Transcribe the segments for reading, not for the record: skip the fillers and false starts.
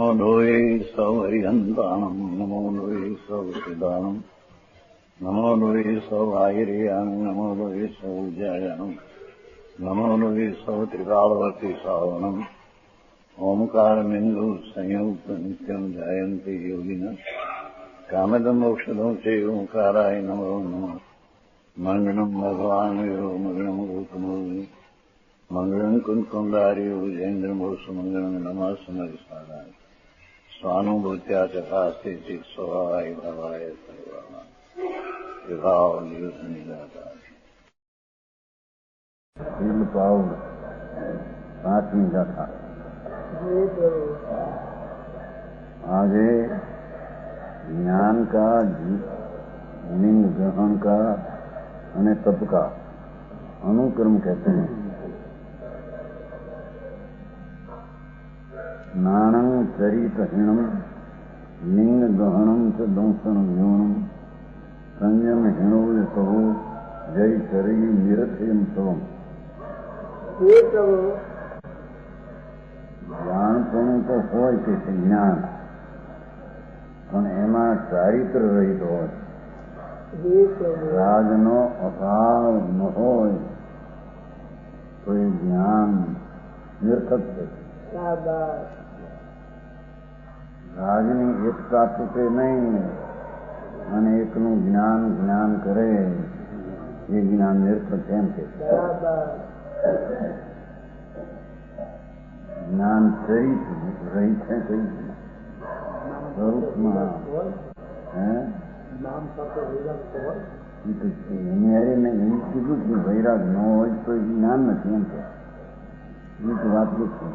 નમો લોહે સૌહરિહંતાણમ નમો લોહે સૌસિદાનમ નમો લોહે સૌઆયર્યાણમ નમો લોહે સૌજયાણમ નમો લોહે સૌત્રિકાળવતી સાવણમ ઓમકારમિંદુ સંયુક્ત નિત્યમ જાયંતિ યોગિન કામદમોક્ષદં ચે ઓંકારાય નમો નમઃ મંગળમ ભગવાન વીરો મંગળમ ગૌતમોર્મિ મંગળમ કુંકુંડાર્યો જૈન્દ્રમોષ મંગળમ નમઃ સમરિસારાય સ્વાનુભૂત્યા ચકાસ્તે ચિત સ્વભાવાય ભાવાય સર્વાના વિભાવ નિયુદ્ધ નિરાકાર पाव 5वीं गाथा। आगे ज्ञान का लिंग ग्रहण का અને તપ का अनुक्रम कहते हैं। नाणं चरितहीणं लिंग ग्रहणं च दंशन व्यूणं संयम हीणो सहो जय चरयी निरथयम सवम। જાણપણું તો હોય કે જ્ઞાન, પણ એમાં ચારિત્ર રહિત હોય, રાજનો અભાવ ન હોય તો એ જ્ઞાન નિરર્થક છે. રાજની એકતા તૂટે નહીં અને એકનું જ્ઞાન જ્ઞાન કરે એ જ્ઞાન નિરર્થક એમ છે. જ્ઞાન ચરિત રહી છે કઈ સ્વરૂપમાં કીધું કે વૈરાગ ન હોય તો જ્ઞાન નથી એમ કે એ તો વાત નથી.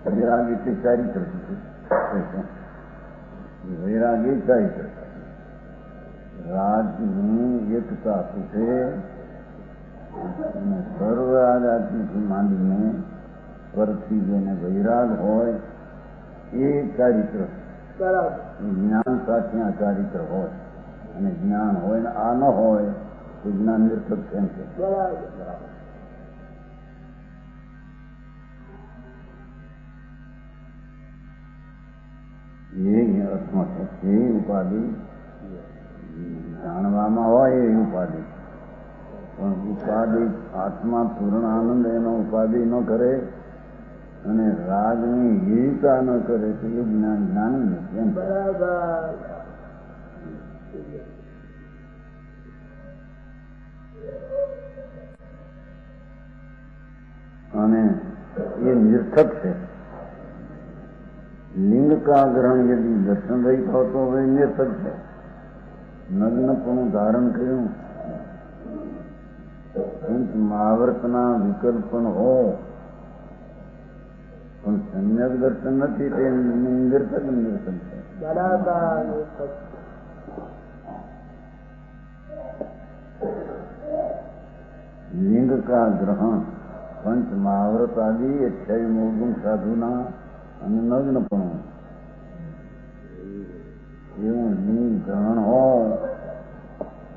વૈરાગ એટલે ચારિત્ર, વૈરાગ એ ચારિત્ર. રાજની એકતા તૂટે અને સર્વ આજાતિથી માંડીને પરથી જેને વૈરાગ હોય એ ચારિત્ર, જ્ઞાન સાથે આ ચારિત્ર હોય અને જ્ઞાન હોય ને આ ન હોય તો જ્ઞાન નિરર્થક કેમ છે? એ અર્થમાં છે. એ ઉપાધિ જાણવામાં હોય એ ઉપાધિ, પણ ઉપાધિ આત્મા પૂર્ણ આનંદ એનો ઉપાધિ ન કરે અને રાગની હીરતા ન કરે તો એ જ્ઞાન જ્ઞાન નથી એમ. અને એ નિરર્થક છે. લિંગ કા ગ્રહણ યદि દર્શન રહિત હોતો હવે નિરર્થક છે. નગ્નપણું ધારણ કર્યું મહાવર્તના વિકલ્પ પણ હો પણ સમ્યક દર્શન નથી તે નિરર્થક નિરર્થક છે. લિંગ કા ગ્રહણ પંચ મહાવ્રત આદિ 28 મૂળગુણ સાધુના અને નગ્નપણું એવું લિંગ ગ્રહણ હોય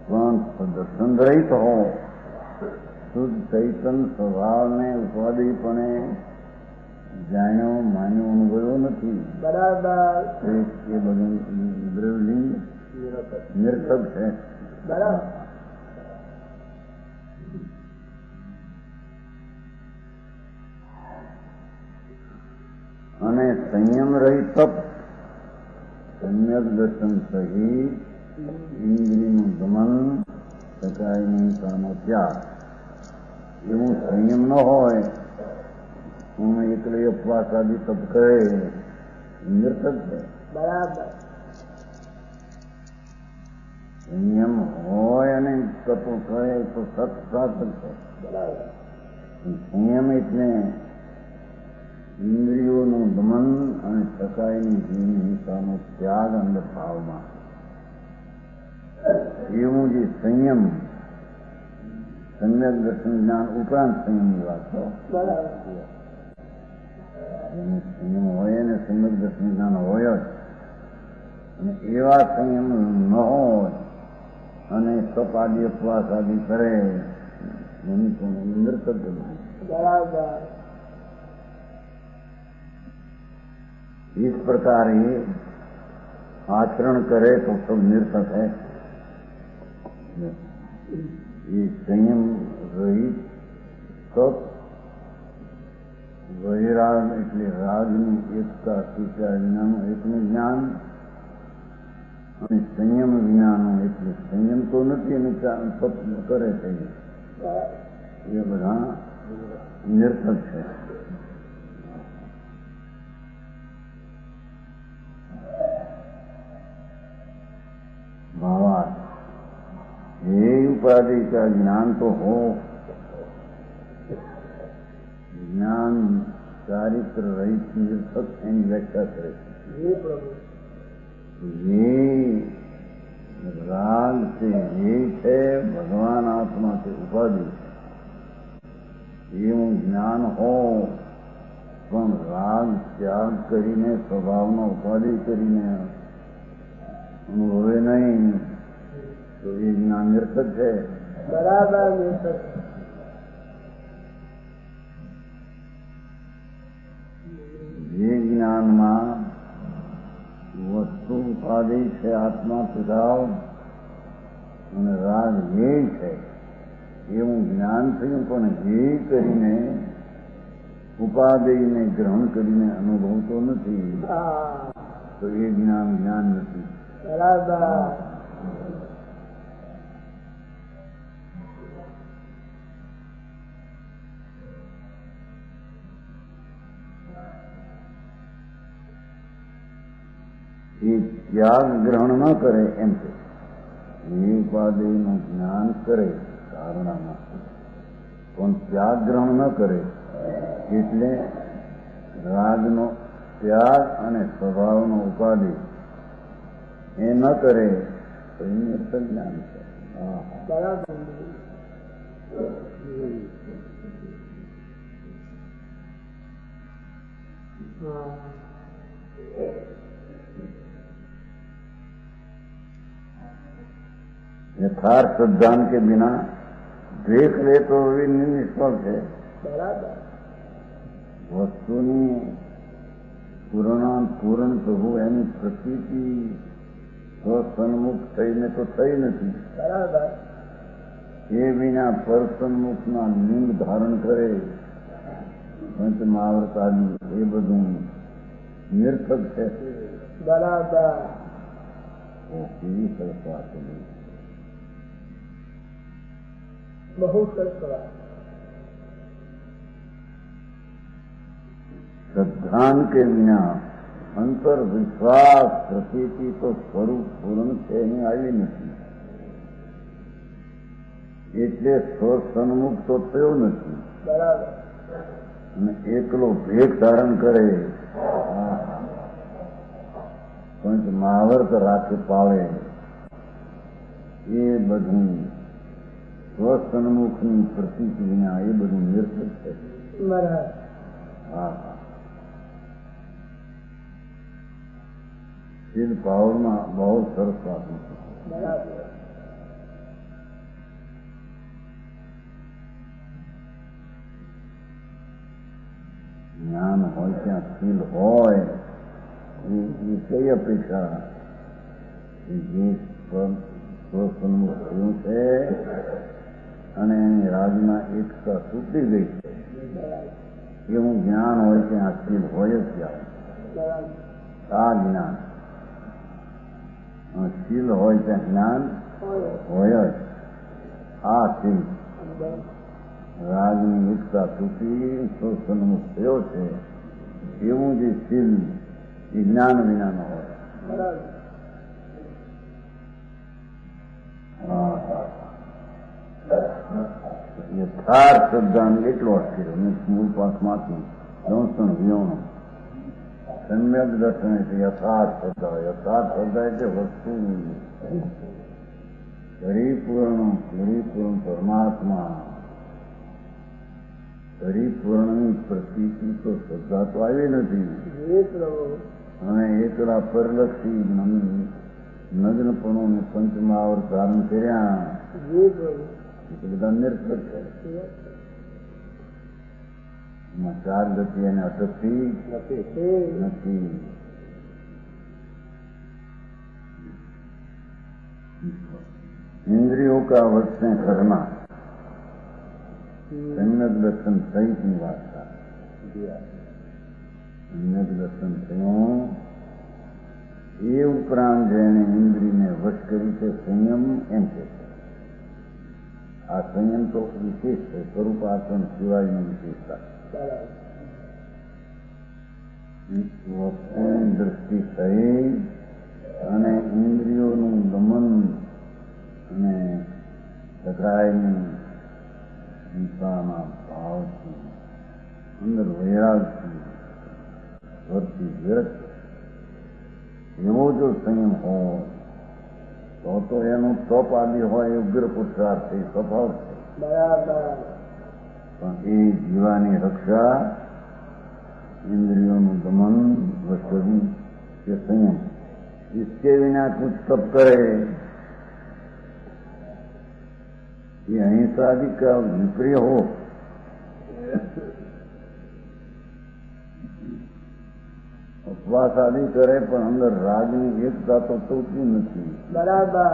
પણ દર્શન રહિત હોય, શુદ્ધ ચૈતન સ્વભાવને ઉપાધિપણે જાણ્યો માન્યો અનુભવ્યો નથી, બરાબર એ બધું દ્રવલિંગ નિરર્થક છે. બરાબર. અને સંયમ રહિત તપ, સમ્યક દર્શન સહિત ઇન્દ્રિયનું દમન, સકાયની હિંસાનો ત્યાગ, એવું સંયમ ન હોય હું એકલે ઉપવાસ આદિ તપ કરે નિરર્થક છે. બરાબર. સંયમ હોય અને તપ કરે તો સત સાર્થક છે. બરાબર. સંયમ એટલે ઇન્દ્રિયોનું દમન અને સકાયની જીવની હિંસાનો ત્યાગ અંદર ભાવમાં, એવું જે સંયમ, સમ્યક દર્શન જ્ઞાન ઉપરાંત સંયમની વાત તો સંયમ હોય ને સમ્યક દર્શન જ્ઞાન હોય જ, અને એવા સંયમ ન હોય અને તપ આદિ ઉપવાસ આદિ કરે મનુષ્યને નિર્થક બને. બરાબર. इस प्रकार ये आचरण करे तो सब निरर्थक है. ये संयम रहित सब વૈરાગ એટલે રાગની એકતા તૂટ્યા વિનાનું એકનું જ્ઞાન અને સંયમ વિનાનું એટલે સંયમ તો નથી અને તપ કરે છે એ બધા નિરર્થક છે. भावार्थ ये उपाधि का ज्ञान तो हो, ज्ञान चारित्र रहित निरर्थक एनी व्याख्या करे. ये राग से ये है भगवान आत्मा से उपाधि એવું જ્ઞાન હો પણ રાગ ત્યાગ કરીને સ્વભાવનો ઉપાધિ કરીને અનુભવે નહીં તો એ જ્ઞાન નિરર્થક છે. બરાબર નિરર્થક. જે જ્ઞાનમાં વસ્તુ ઉપાધિ છે આત્મા સ્વભાવ અને રાગ એ છે એવું જ્ઞાન થયું પણ એ કરીને ઉપાધિને ગ્રહણ કરીને અનુભવતો નથી તો એ જ્ઞાન જ્ઞાન નથી. બરાબર. એ ત્યાગ ગ્રહણ ન કરે એમ છે. એ ઉપાધિનું જ્ઞાન કરે ધારણામાં પણ ત્યાગ ગ્રહણ ન કરે એટલે રાગનો ત્યાગ અને સ્વભાવનો ઉપાધિ એ ન કરે તો એ નિરર્થક જ્ઞાન છે. બરાબર. यथार्थ ज्ञान के बिना देख ले तो भी निष्फल है. બરાબર. વસ્તુની પૂર્ણ થવું એની પ્રતીતિ સ્વસન્મુખ થઈને તો થઈ નથી. બરાબર. એ વિના પરસન્મુખના લિંગ ધારણ કરે પંચ મહાવૃત આદિ એ બધું નિરર્થક છે. બરાબર. કેવી સરસ વાત છે. બહુ સરસ વાત. श्रद्धान के बिना अंतर विश्वास प्रतीति तो स्वरूप पूर्ण છે એની આવી નથી એટલે સ્વસન્મુખ તો થયો નથી. બરાબર. અને એકલો ભેગ ધારણ કરે પંચ મહાવર્ત રાખે પાળે એ બધું સ્વસન્મુખની પ્રતીતિ વિના એ બધું નિરર્થક છે. બરાબર. હા. શીલ પાવરમાં બહુ સરસ વાત નથી. બરાબર. જ્ઞાન હોય ત્યાં શીલ હોય એ કઈ અપેક્ષા જે સ્વસન્મુખ થયું છે અને એની રાજમાં એકતા તૂટી ગઈ છે એવું જ્ઞાન હોય ત્યાં શીલ હોય જ ત્યાં. આ જ્ઞાન શીલ હોય ત્યાં જ્ઞાન હોય જ. આ શીલ રાગની એકતા તૂટી સ્વસન્મુખ થયો છે એવું જે શીલ એ જ્ઞાન વિના ન હોય. યથાર્થ શબ્દાન એટલો અસ્થિર મૂળ પાઠમાં દંશન વિયોણો સમ્યક દર્શન એટલે યથાર્થ શ્રદ્ધા. યથાર્થ શ્રદ્ધા એટલે વસ્તુ પરિપૂર્ણ પરમાત્મા પરિપૂર્ણની પ્રતીતિ તો શ્રદ્ધા તો આવી નથી. અને એકલા પરલક્ષી નગ્નપણું પંચમહાવર્ત ધારણ કર્યા તો બધા નિરર્થક છે. એમાં ચાર ગતિ એને અટકતી નથી. इंद्रियों का वश में करना सम्यक दर्शन सहितની વાર્તા. सम्यक દર્શન થયું એ ઉપરાંત જેણે ઇન્દ્રિયને વશ કરી છે સંયમ એમ કે છે. આ સંયમ તો વિશેષ છે, સ્વરૂપાસન સિવાયની વિશેષતા. વસ્તુની દ્રષ્ટિ સહિત અને ઇન્દ્રિયોનું દમન અને ટકરાયની હિંસાના ભાવથી અંદર વૈરાગથી વર્તી વિરક્ત એવો જો સંયમ હોય તો એનો તપ આદિ હોય ઉગ્ર પુરુષાર્થ એ સ્વભાવ છે. પણ એ જીવાની રક્ષા, इंद्रियों दमन वस्तुनि के संयम, इसके बिना कुछ तप करे ये अहिंसा आदि का विप्रिय हो. उपवास आदि करे पण अंदर रागनी एकता तो तोड़ती નથી. બરાબર.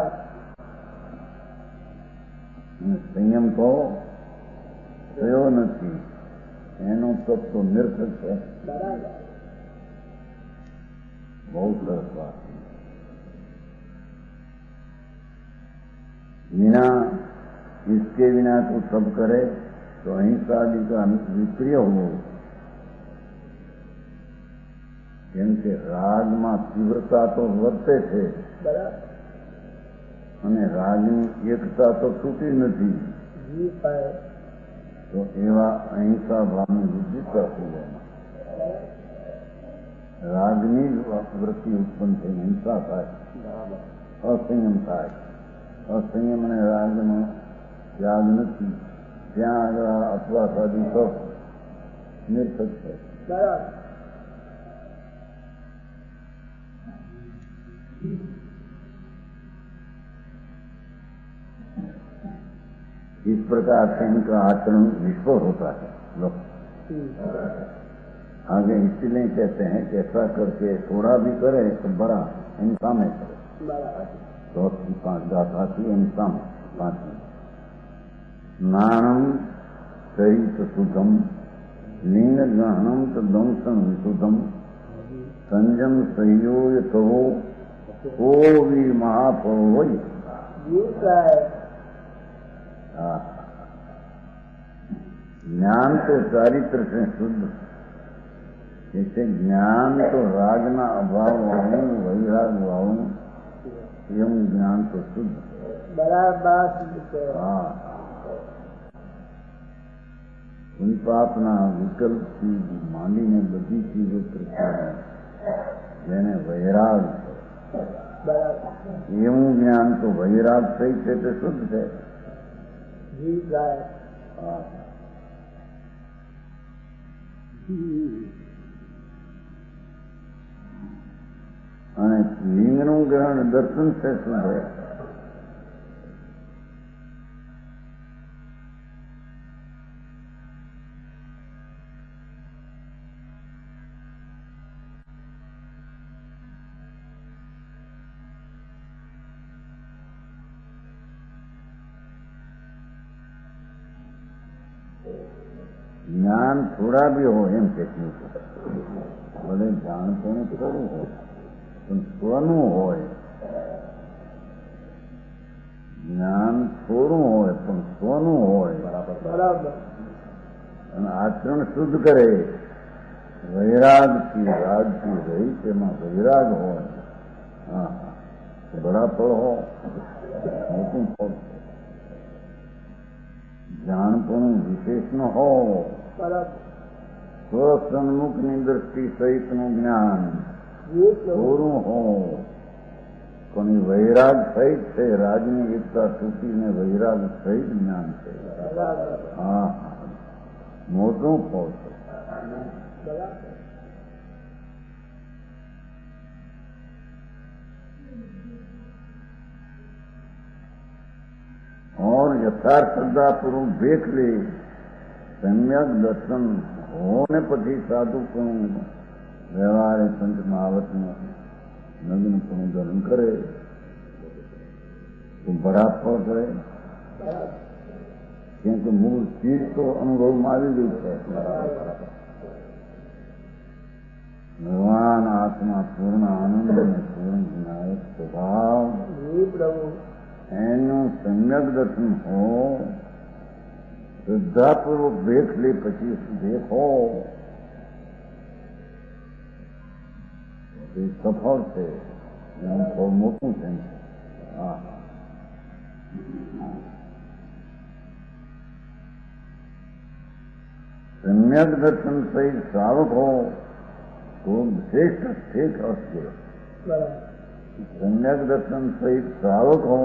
સંયમ તો થયો નથી. એનો તપ તો નિરર્થક છે. બહુ સરસ વાત. बिना इसके बिना तो सब करे तो अहिंसा आदि का विप्रिय हो. કેમ કે રાગમાં તીવ્રતા તો વર્તે છે અને રાગની એકતા તો તૂટી નથી. તો એવા અહિંસા ભાવની વૃદ્ધિ કરતી જાય. રાગની જ વૃત્તિ ઉત્પન્ન થઈને હિંસા થાય, અસંયમ થાય. અસંયમ અને રાગનો ત્યાગ નથી. ત્યાં આગળ અપવાસ આદિ તો નિરર્થક છે. इस प्रकार से इनका आचरण विस्फोट होता है. लोग आगे इसलिए कहते हैं कि ऐसा करके थोड़ा भी करे तो बड़ा हिंसा में करे. 4-5 गाथा थी हिंसा में. 5 नाणम सहित सुधम लिंग ग्रहणम तो दंशन विशुद्धम संयम सहयोग कहो को भी महापो वही. ज्ञान तो चारित्र से शुद्ध. जैसे ज्ञान तो रागना अभाव वाऊ वैराग वाऊ एवं ज्ञान तो शुद्ध. हाँ, उन पापना विकल्प चीज માંડીને બધી ચીજો પ્રત્યે જેને વૈરાગ એવું જ્ઞાન તો વૈરાગ થઈ છે તે શુદ્ધ છે. અને લિંગનું ગ્રહણ દર્શન છે શુદ્ધ છે. જ્ઞાન થોડા બી હોય એમ કેટલું ભલે જાણપણું થોડું હોય પણ સ્વનું હોય. જ્ઞાન થોડું હોય પણ સ્વનું હોય અને આચરણ શુદ્ધ કરે. વૈરાગથી રાગથી રહી તેમાં વૈરાગ હોય. હા, બડા ફળ હોય, મોટું ફળ. જાણપણું વિશેષ ન હો. સ્વસન્મુખની દ્રષ્ટિ સહિતનું જ્ઞાન થોડું હો પણ એ વૈરાગ સહિત છે. રાજની એકતા તૂટીને વૈરાગ સહિત જ્ઞાન છે. હા, મોટું ફળ છે. और યથાર્થ શ્રદ્ધાપૂર્વક ભેખ લે, સમ્યક દર્શન હો ને પછી સાધુ પણ વ્યવહારે પંચ મહાવતને નગ્ન પણ ધર્મ કરે તો બરાબર કરે. કેમ કે મૂળ ચીજ તો અનુભવમાં આવી ગઈ છે. ભગવાન આત્મા પૂર્ણ આનંદ અને પૂર્ણ વિનાયક સ્વભાવ, એનું સમ્યક દર્શન હો, શ્રદ્ધાપૂર્વક ભેખ લે પછી દેખો એ સફળ છે. એનું બહુ મોટું છે. હા, સમ્યક દર્શન સહિત શ્રાવક હો તો શ્રેષ્ઠ ઠેક અર્થ છે. સમ્યક દર્શન સહિત શ્રાવક હો,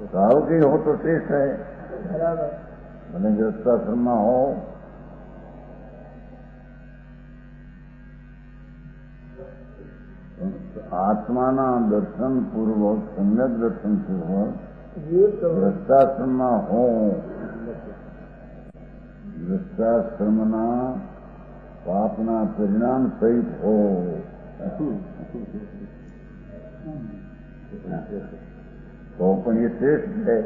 શ્રાવકી હો તો શ્રેષ્ઠ है. અને ગૃહસ્થાશ્રમમાં હો આત્માના દર્શન પૂર્વક સમ્યક દર્શન પૂર્વક ગૃહસ્થાશ્રમમાં હો, ગૃહસ્થાશ્રમના પાપના પરિણામ સહિત હો તો પણ એ શ્રેષ્ઠ છે.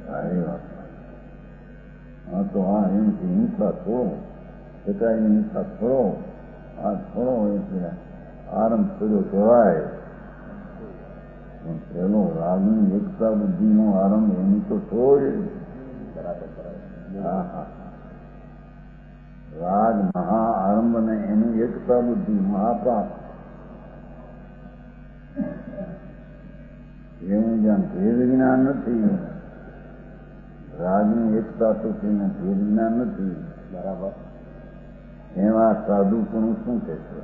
સારી વાત. હા તો હા એમ કે હિંસા છોડો, પિતાની હિંસા છોડો, આ છોડો એટલે આરંભ કર્યો કહેવાય. પણ પેલો રાગની એકતા બુદ્ધિનો આરંભ એની તો છોડ. હા હા, રાગ મહા આરંભ ને એની એકતા બુદ્ધિ મહાપાપ. એવું જ્યાં ભેદ જ્ઞાન નથી, રાગની એકતા તૂટીને ભેદ જ્ઞાન નથી. બરાબર. એવા સાધુ પણ શું કે છે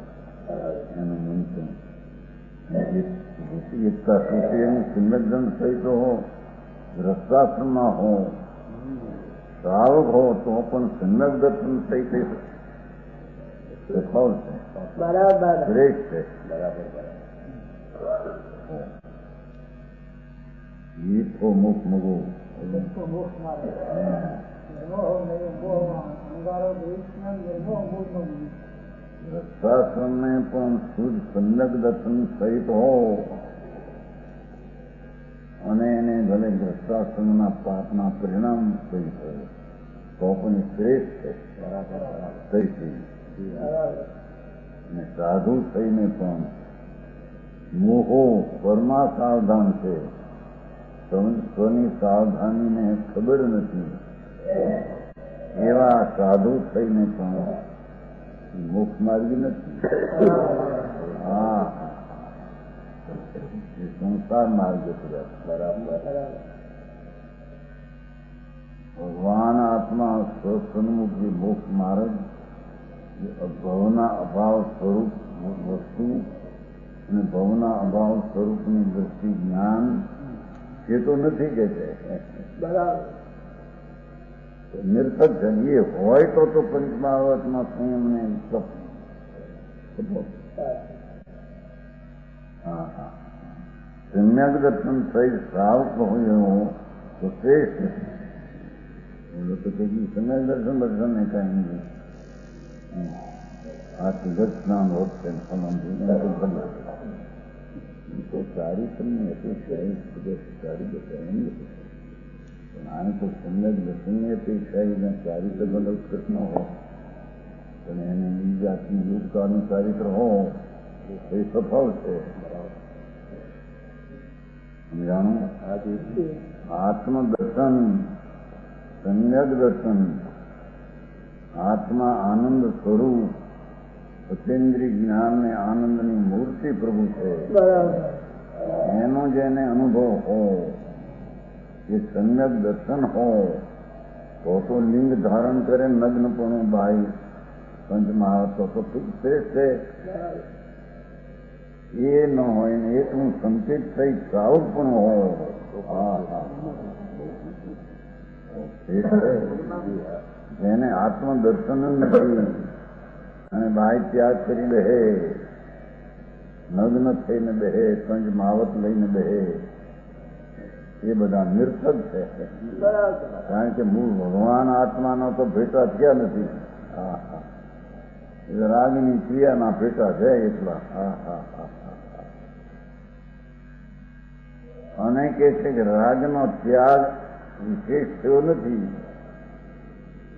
એનું મંત્ર એકતા તૂટી એનું સંવેદન સહિત હો, રસ્તાશ્રમમાં હો, શ્રાવક હો તો પણ સમ્યક દર્શન સહિત સફળ છે. બરાબર શ્રેષ્ઠ છે. બરાબર ઈચ્છો મુખ મગો રસ્તાશ્રમને પણ શુદ્ધ સમ્યક દર્શન સહિત હો અને એને ભલે રસ્તાશ્રમના પાપના પરિણામ સહિત હોય તો પણ શ્રેષ્ઠ છે. અને સાધુ થઈને પણ મોહો પરમા સાવધાન છે, સ્વની સાવધાનીને ખબર નથી, એવા સાધુ થઈને પણ મોક્ષ માર્ગી નથી. હા, એ સંસાર માર્ગ બરાબર. ભગવાન આત્મા સ્વસન્મુખી મોક્ષ માર્ગ ભવના અભાવ સ્વરૂપ વસ્તુ અને ભવના અભાવ સ્વરૂપની દ્રષ્ટિ જ્ઞાન એ તો નથી કે છે. બરાબર. નિર્થક છે. એ હોય તો પંચમહાવતમાં સંયમને સમ્યક દર્શન સહિત શ્રાવક હોય એવો તો શ્રેષ્ઠ. સમ્યક દર્શન દર્શન ને કઈ નહીં. આ જગત સ્નાન હોત છે તો ચારિત્રની અપેક્ષા સારી બતાવી, પણ આને તો સમ્યક દર્શનની અપેક્ષા ચારિત્ર બદલ કૃષ્ણ હો, પણ એને એ જાતની યોગતાનું ચારિત્ર હો એ સફળ છે. સમજાણું? આત્મદર્શન, સમ્યક દર્શન, આત્મા આનંદ સ્વરૂપ અતેન્દ્રિય જ્ઞાન ને આનંદની મૂર્તિ પ્રભુ છે. એનો જેને અનુભવ હો, એ સમ્યક દર્શન હો તો લિંગ ધારણ કરે નગ્નપણું બાઈ પંચમહાવત તો શ્રેષ્ઠ છે. એ ન હોય ને એકનું સંકેત થઈ શ્રાવક પણ હો. જેને આત્મદર્શન નથી અને બાહ્ય ત્યાગ કરી રહે નગ્ન થઈને બેહે, પંચ માવત લઈને બેહે, એ બધા નિર્થક છે. કારણ કે મૂળ ભગવાન આત્માનો તો ભેટા થયા નથી. રાગની ક્રિયાના ભેટા છે એટલા. અને કે છે કે રાગનો ત્યાગ વિશેષ થયો નથી,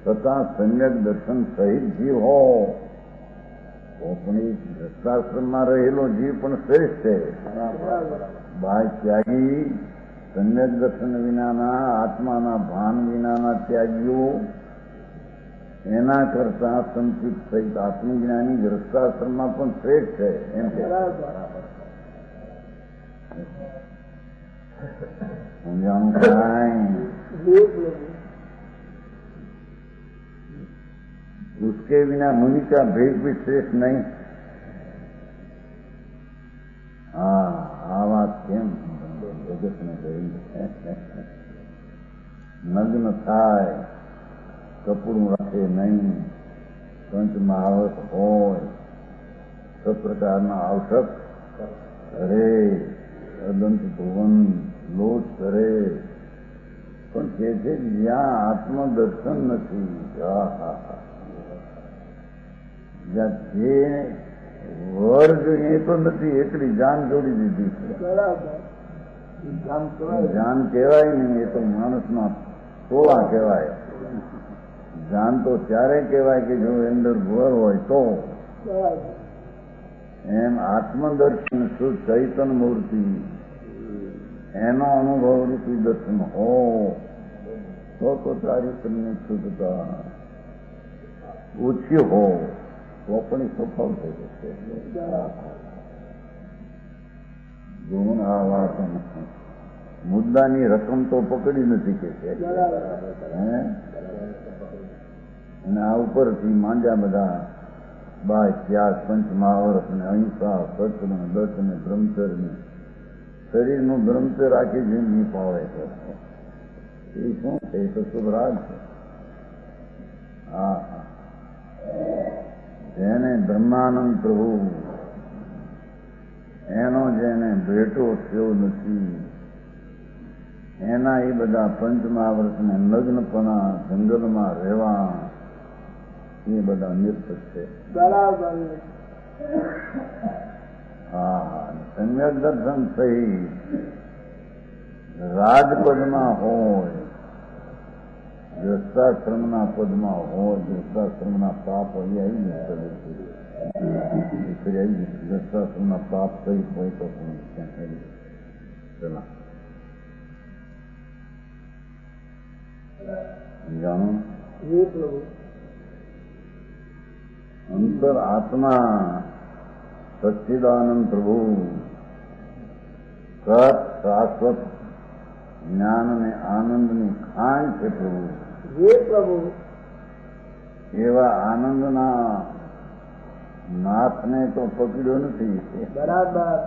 છતાં સમ્યક દર્શન સહિત જીવ હો તો પણ એ દત્તાશ્રમમાં રહેલો જીવ પણ શ્રેષ્ઠ છે. બાહ્ય ત્યાગી, સમ્યક દર્શન વિનાના, આત્માના ભાન વિનાના ત્યાગીઓ એના કરતા સંકિત સહિત આત્મજ્ઞાની ગ્રસ્તાશ્રમમાં પણ શ્રેષ્ઠ છે. એમ છે. સમજાણું કાંઈ? उसके बिना मुनि का भेद भी श्रेष्ठ नहीं. હા, આ વાત કેમ જગતને કહી? નગ્ન થાય, કપડું રાખે નહીં, પંચમાં આવત હોય, સબ પ્રકારના આવશ્યક કરે, અદંત ભુવન લોટ કરે, પણ કે છે જ્યાં આત્મદર્શન નથી, જ્યાં જે વર જોઈએ તો નથી, એટલી જાન જોડી દીધી છે. જાન કહેવાય નહીં, એ તો માણસના ટોળા કહેવાય. જાન તો ત્યારે કહેવાય કે જો અંદર વર હોય તો. એમ આત્મદર્શન શુદ્ધ ચૈતન મૂર્તિ, એનો અનુભવ રૂપી દર્શન હો તો ચારિત્રની શુદ્ધતા ઓછી હો તો પણ સફળ થઈ જશે. ગુણ આ વાત મુદ્દાની રકમ તો પકડી નથી કે છે. અને આ ઉપરથી માંડ્યા બધા બાય ત્યાગ, પંચમહાવર્ત ને અહિંસા, સત્ય ને દત્ત ને બ્રહ્મચર્ય, શરીરનું બ્રહ્મચર્ય આખી જિંદગી પાવે છે. એ શું છે? એ તો શુભરાજ છે. જેને બ્રહ્માનંદ પ્રભુ એનો જેને ભેટો થયો નથી, એના એ બધા પંચમહાવર્તને નગ્નપણા, જંગલમાં રહેવા, એ બધા નિર્થક છે. બરાબર. સમ્યક દર્શન સહિત રાજપદમાં હોય, ગ્રસ્તાશ્રમના પદમાં હોય, ગ્રસ્તાશ્રમના પાપ હોય, ગ્રસ્તાશ્રમના પાપ સહિત હોય તો પણ ચલા જાણો. અંતર આત્મા સચ્ચિદાનંદ પ્રભુ સત શાશ્વત જ્ઞાન અને આનંદની ખાણ છે પ્રભુ. એવા આનંદના નાથને તો પકડ્યો નથી. બરાબર.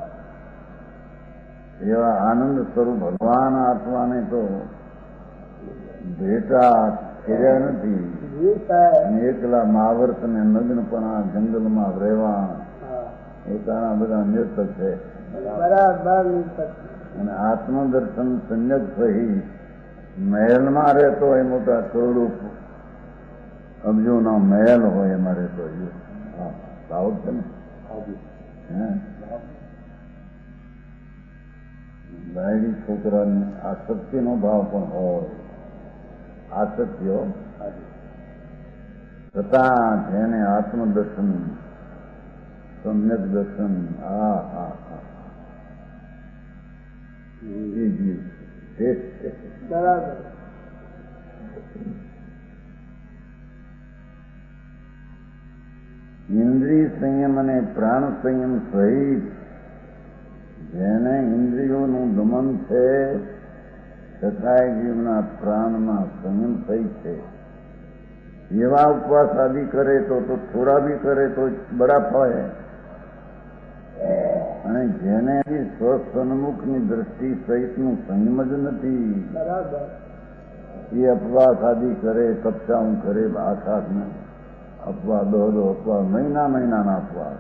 એવા આનંદ સ્વરૂપ ભગવાન આત્માને તો ભેટા કર્યા નથી. અને એકલા મહાવર્ત ને નગ્નપણા જંગલમાં રહેવા, એ કારણ બધા નિર્થક છે. બરાબર. અને આત્મદર્શન સંયત સહિત મહેલમાં રહેતો હોય, મોટા કરોડો અબજોના મહેલ હોય એમાં રહેતો હોય. સાઉથ છે ને, બાયડી છોકરાને આસક્તિનો ભાવ પણ હોય, આસક્તિઓ છતાં જેને આત્મદર્શન, સમ્યક દર્શન, એ જીવ શ્રેષ્ઠ છે. બરાબર. ઇન્દ્રિય સંયમ અને પ્રાણ સંયમ સહિત જેને ઇન્દ્રિયોનું દમન છે, છતાંય જીવના પ્રાણમાં સંયમ સહિત છે, એવા ઉપવાસ આદિ કરે તો થોડા બી કરે તો બરાબર હોય. અને જેને સ્વસન્મુખની દ્રષ્ટિ સહિતનું સંયમ જ નથી, એ અપવાસ આદિ કરે, કપચાઉં કરે, આખાસને અપવા દોડો અપવા, મહિનાના અપવાસ,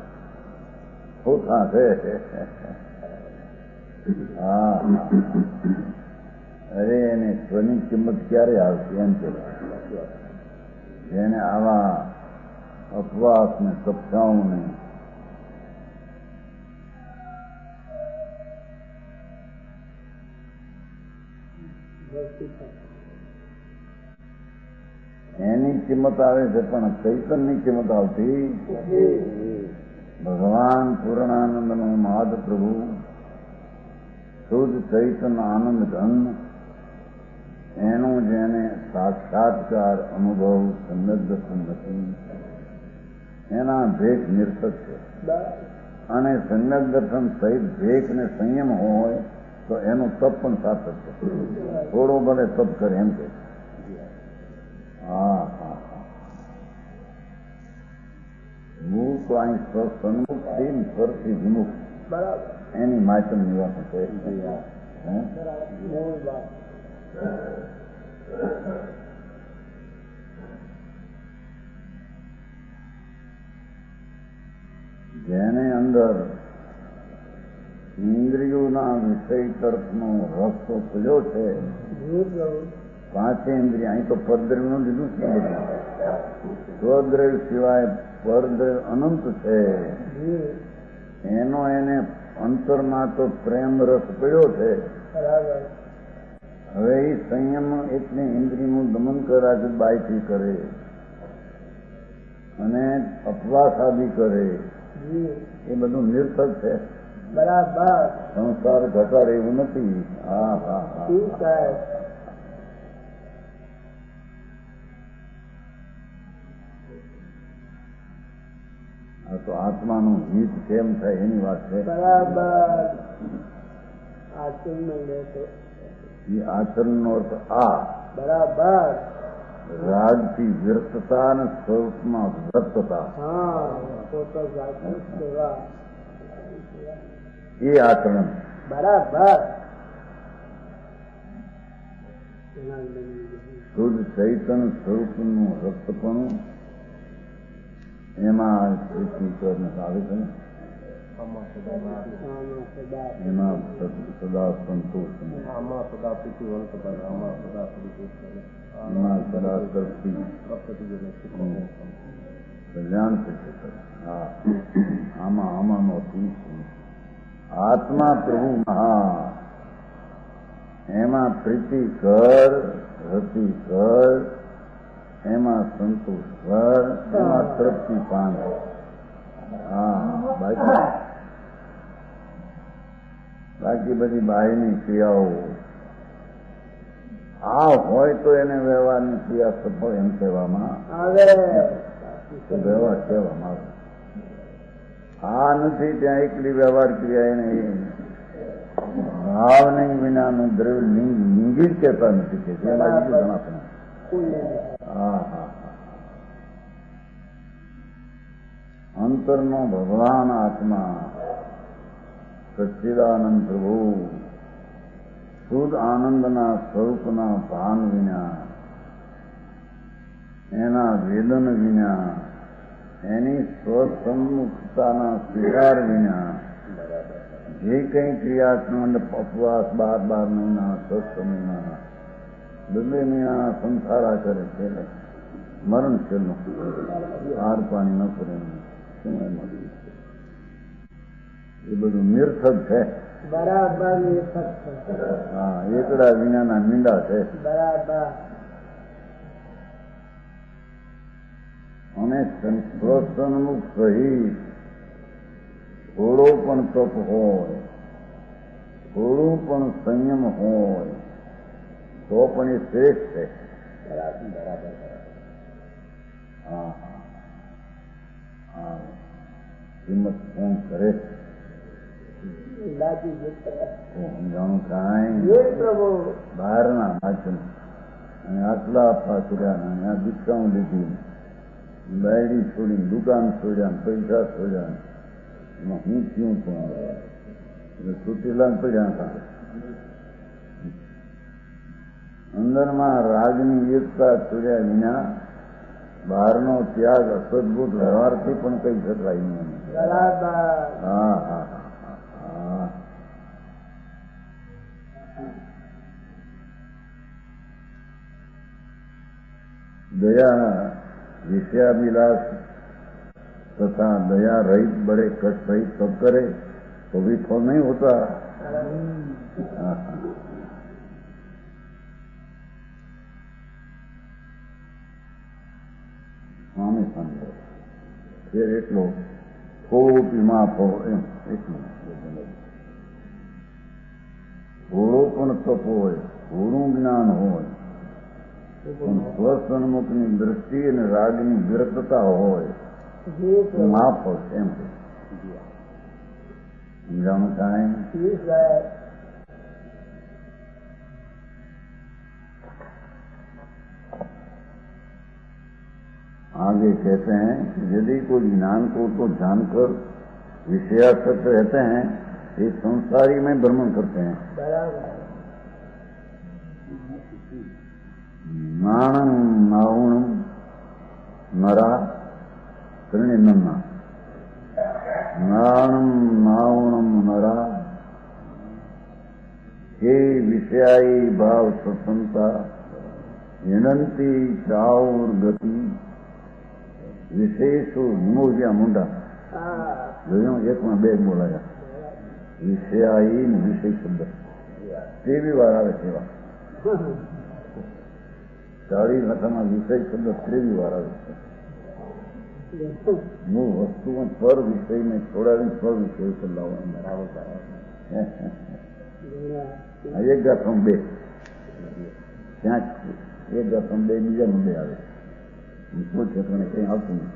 થોથા છે. હા અરે એને સ્વની કિંમત ક્યારે આવશે એમ કે જેને આવા અપવાસ ને કપસાઓને એની કિંમત આવે છે, પણ ચૈતનની કિંમત આવતી. ભગવાન પૂર્ણાનંદનો માદ પ્રભુ શુદ્ધ ચૈતન્ય આનંદ ઘન એનો જેને સાક્ષાત્કાર અનુભવ સંલગ્ન નથી એના ભેખ નિર્થક છે. અને સંજ્ઞક દર્શન સહિત ભેખ ને સંયમ હોય તો એનું તપ પણ સાર્થક છે. થોડો ભલે તપ કરે એમ કે હું તો અહીં સન્મુખ થી સ્વરથી વિમુખ એની માચમ નિવાસ છે. જેને અંદર ઇન્દ્રિયોના વિષય તરફનો રસ્તો ખુલ્યો છે. પાંચે ઇન્દ્રિય અહીં તો પરદ્રવ્યનું લીધું છે. સ્વદ્રવ્ય સિવાય પરદ્રવ્ય અનંત છે. એનો એને અંતરમાં તો પ્રેમ રસ પડ્યો છે. હવે એ સંયમ એટલે ઇન્દ્રિયનું દમન કરાથી બાયથી કરે અને અપવાસ આદિ કરે એ બધું નિર્થક છે. બરાબર સંસાર ઘટાડે એવું નથી. હા હા હા આ તો આત્માનું હિત કેમ થાય એની વાત છે. બરાબર એ આચરણનો અર્થ આ. બરાબર રાગથી વ્યર્થતા અને સ્વરૂપમાં વ્યર્થતા એ આચરણ. બરાબર શુદ્ધ ચૈતન્ય સ્વરૂપનું રક્તપણું એમાં આવે છે. એમાં સદા સંતોષ, એમાં સદા તૃપ્તિ, કલ્યાણ થઈ શકે. હા આમાંનો અતિશ આત્મા પ્રભુ મહા એમાં પ્રીતિ કર, રતિ કર, એમાં સંતોષ કર, એમાં તૃપ્તિ પાન. હા બાકી બધી બાહ્યની ક્રિયાઓ આ હોય તો એને વ્યવહારની ક્રિયા સફળ એમ કહેવામાં વ્યવહાર કહેવામાં આવે. આ નથી ત્યાં એકલી વ્યવહાર ક્રિયા એને ભાવ નહીં વિનાનું દ્રવ્ય લિંગી જ કહેતા નથી કે જણાતું. હા હા અંતરનો ભગવાન આત્મા સચ્ચિદાનંદ પ્રભુ શુદ્ધ આનંદના સ્વરૂપના ભાન વિના, એના વેદન વિના, એની સ્વસન્મુખતાના સ્વીકાર વિના જે કંઈ ક્રિયાત્મક અપવાસ 12 મહિના 6 મહિના 2 મહિનાના સંસારા કરે છે મરણ છેલ્લું હાર પાણી ન કરે એ બધું નિર્થક છે. બરાબર હા એકડા વિનાના મીંડા છે. બરાબર અને સ્વસન્મુખ સહિત થોડો પણ તપ હોય, થોડું પણ સંયમ હોય તો પણ એ શ્રેષ્ઠ છે. બરાબર હા હા કિંમત કોણ કરે સમજાણું કાંઈ બહારના વાંચન અને આટલા આપવા કર્યા અને આ દીક્ષાઓ લીધી, બાયડી છોડી, દુકાન છોડ્યા, પૈસા છોડ્યા, એમાં હું ક્યું પણ એટલે સુતીલા પડ્યા હતા. અંદરમાં રાગની એકતા છોડ્યા વિના બહારનો ત્યાગ અસદભૂત વ્યવહારથી પણ કહી શકાય નહીં. બરાબર. હા હા હા. दया विषयाभिलाष तथा दया रहित बड़े कष्ट रहित सब करे तो भी फल नहीं होता. સ્વામી સમજો ફેર એટલો થોડું માફ હો એમ એટલું થોડો પણ તપ હોય, થોડું જ્ઞાન હોય, પણ સ્વસન્મુખની દ્રષ્ટિ અને રાગની વિરતતા હોય તો માફ હોય એમ સમજાણું થાય. आगे कहते हैं यदि कोई ज्ञान को तो जानकर विषयासक्त रहते हैं ये संसारी में भ्रमण करते हैं. नाणं नावणं नरा करणे नन्ना नाणं नावणं नरा हे विषयाई भाव सत्संता हिणंती चाउर गति વિશેષો નિમોજ્યા મુંડા જોયું એકમાં બે બોલાયા વિષયાઈ ને વિષય શબ્દ ત્રેવી વાર આવે છે. એવા 40 લખામાં વિષય શબ્દ ત્રેવી વાર આવે છે. મૂળ વસ્તુમાં પર વિષયને છોડાવી પર વિષય ઉપર લાવવા એક ગાથમ બે ત્યાં એક ગાથમ બે બીજા મુદ્દે આવે ઠેકાણે કઈ આવતું નથી.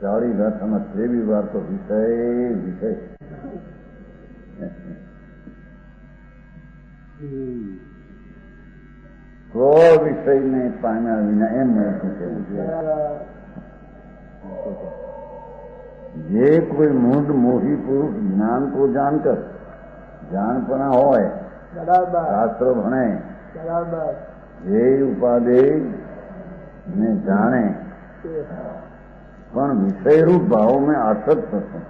40 ગાથામાં 23 વાર તો વિષય વિષય તો વિષયને પામ્યા વિના એમ નહીં પૂછેલું છે. જે કોઈ મૂઢ મોહી પુરુષ જ્ઞાન કો જાણકર જાણપણા હોય, શાસ્ત્ર ભણે, એ ઉપાદેય ને જાણે પણ વિષયરૂપ ભાવમાં આસક્ત થશે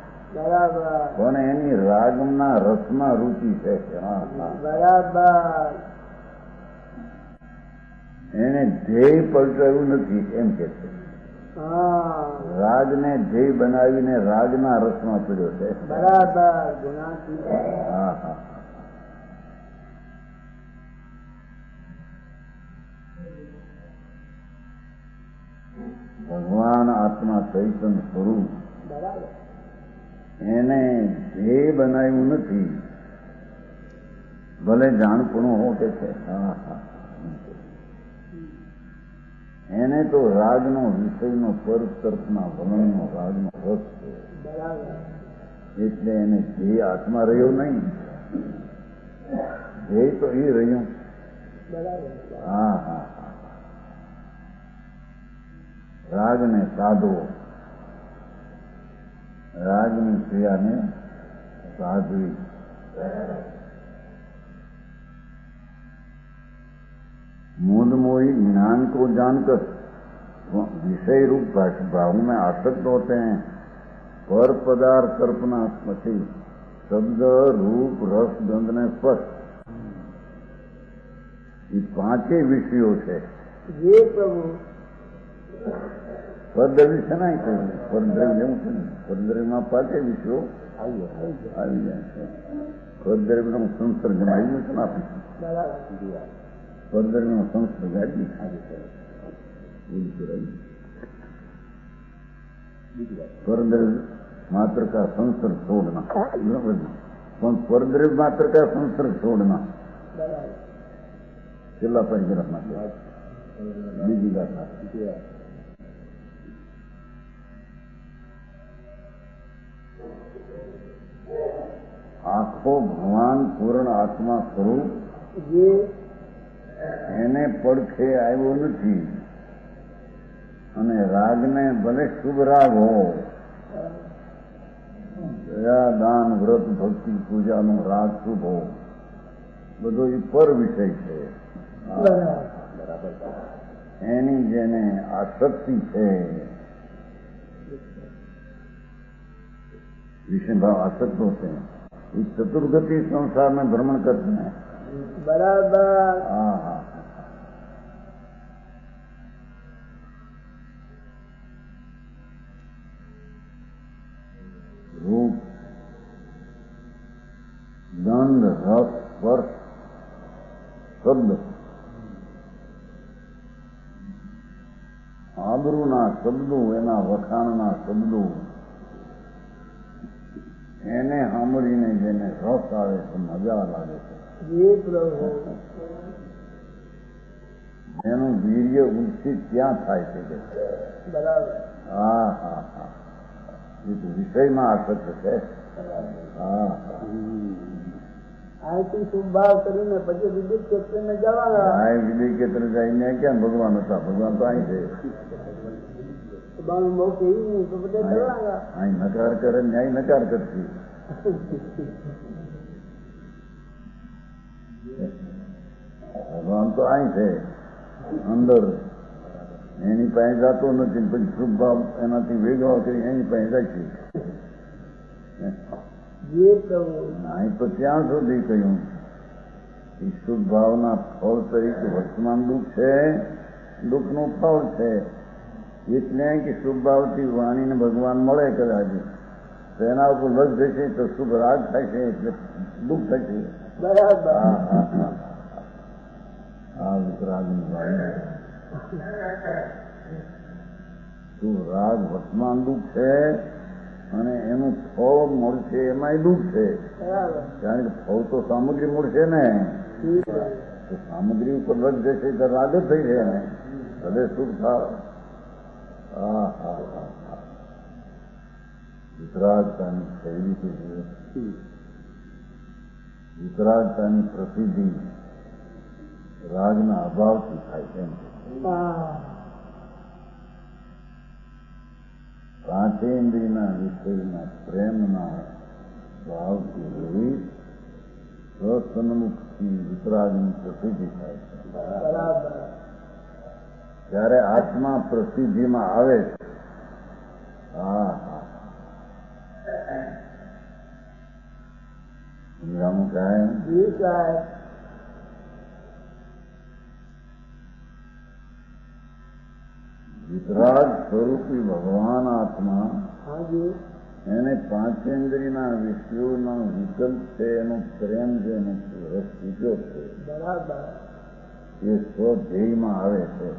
પણ એની રાગના રસમાં રુચિ છે. એને ધ્યેય પલટાવ્યું નથી એમ કે છે. રાગને ધ્યેય બનાવીને રાગના રસમાં પડ્યો છે. હા હા. ભગવાન આત્મા ચૈતન્ય સ્વરૂપ એને ધ્યેય બનાવ્યું નથી. ભલે જાણપણું હો કે છે. હા હા. એને તો રાગનો વિષયનો પર તરફના વલણનો રાગનો રસ છે એટલે એને ધ્યેય આત્મા રહ્યો નહીં. ધ્યેય તો એ રહ્યું. હા હા. રાગને સાધવો, રાગની ક્રિયાને સાધવી. मूढ़ मोही ज्ञान को जानकर विषय रूप भाव में आसक्त होते हैं. पर पदार्थ कल्पना मची शब्द रूप रस गंध ने स्पर्श ये 5 विषयों છે. ये प्रभु પરદ્રવ્ય છે ને પરદ્રવ્ય લેવું છે ને પરદ્રવ્યમાં 5 વિષયો આવી જાય છે. પરદ્રવ્યનો સંસર્ગ આવ્યું છે ને આપણે પરદ્રવ્યનો સંસર્ગ આવી परद्रव्य मात्र का संसर्ग छोड़ना. परद्रव्य मात्र का संसर्ग छोड़ना. છેલ્લા પરિગ્રહમાં બીજી ગાથા. આખો ભગવાન પૂર્ણ આત્મા સ્વરૂપ એને પડખે આવ્યો નથી. અને રાગને ભલે શુભ રાગ હો, દયા દાન વ્રત ભક્તિ પૂજાનો રાગ શુભ હો, બધો એ પર વિષય છે. એની જેને આસક્તિ છે, વિષય ભાવ આસક્તો છે, એ ચતુર્ગતિ સંસાર में भ्रमण करते हैं. बराबर. हाँ हाँ. रूप, गंध, रस, स्पर्श, शब्द, આબરૂના શબ્દો, એના વખાણના શબ્દો, એને સાંભળીને જેને રસ આવે છે, મજા લાગે છે, जी प्रभु. એનું વીર્ય ઉત્સિત ક્યાં થાય છે કે बराबर. હા હા હા, એ તો વિષયમાં આસક્ત છે. હા અહીંથી શુભ ભાવ કરીને પછી વિદ્યુત ક્ષેત્રમાં જવાના. આ વિજય કેન્દ્ર જઈને ક્યાં ભગવાન હતા? ભગવાન તો અહીં છે. બાનું બહુ કેવી નહીં તો બધે ચલાંગા. અહીં નકાર કરે ને અહીં નકાર કરતી. ભગવાન તો અહીં છે અંદર, એની પાસે જતો નથી. પછી શુભ ભાવ એનાથી વેગળો કરી એની પાસે જાય છે. जी प्रभु. અહીં તો ત્યાં સુધી કહ્યું એ શુભ ભાવના ફળ તરીકે વર્તમાન દુઃખ છે, દુઃખનું ફળ છે. એટલે કે શુભ ભાવથી વાણીને ભગવાન મળે કદાચ તો એના ઉપર લગ જશે તો શુભ રાગ થાય છે, એટલે દુઃખ થશે. बराबर. હા હા હા, આ વિતરાગની વાણી. શુભ રાગ વર્તમાન દુઃખ છે અને એનું ફળ મળશે એમાંય દુઃખ છે. बराबर. કારણ કે ફળ તો સામગ્રી મળશે ને, ठीक है. તો સામગ્રી ઉપર લગ જશે તો રાગ જ થઈ જાય ને, ભલે સુખ થાય. હા હા હા હા, વિતરાગતાની શૈલી છે. વિતરાગતાની પ્રસિદ્ધિ રાગના અભાવથી થાય છે. हाँ. પાંચેન્દ્રિયના વિષયના પ્રેમના ભાવથી રહિત સ્વસન્મુખથી વિતરાગની પ્રસિદ્ધિ થાય છે. बराबर. ત્યારે આત્મા પ્રસિદ્ધિમાં આવે છે. હા હા, સમજાવું કાંઈ? जी साहब. વિતરાગ સ્વરૂપી ભગવાન આત્મા हाँ जी. એને પાંચેન્દ્રિયના વિષયોનો વિકલ્પ છે, એનો પ્રેમ છે, એનો રસ ચૂક્યો છે, बराबर. એ સ્વધ્યેયમાં આવે છે.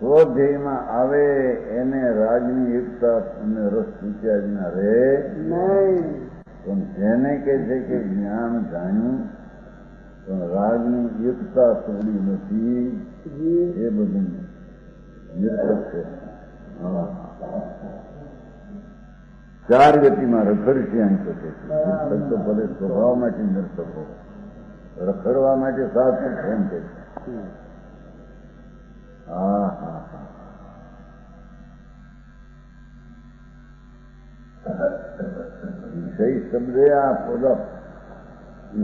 સ્વધ્યેયમાં આવે એને રાગની એકતા અને રસ ચૂક્યા વિના રહે नहीं. પણ જેને કહે છે કે જ્ઞાન જાણ્યું પણ રાગની એકતા છોડી નથી, जी. એ બધું નિરર્થક છે. હા, ચાર ગતિમાં રખડશે અહીં શકે છે. નિરર્થક તો ભલે સ્વભાવ માટે નિરર્થક હોય, રખડવા માટે સાર્થક એમ કે છે. હા હા હા, વિષય શબ્દે આ પદ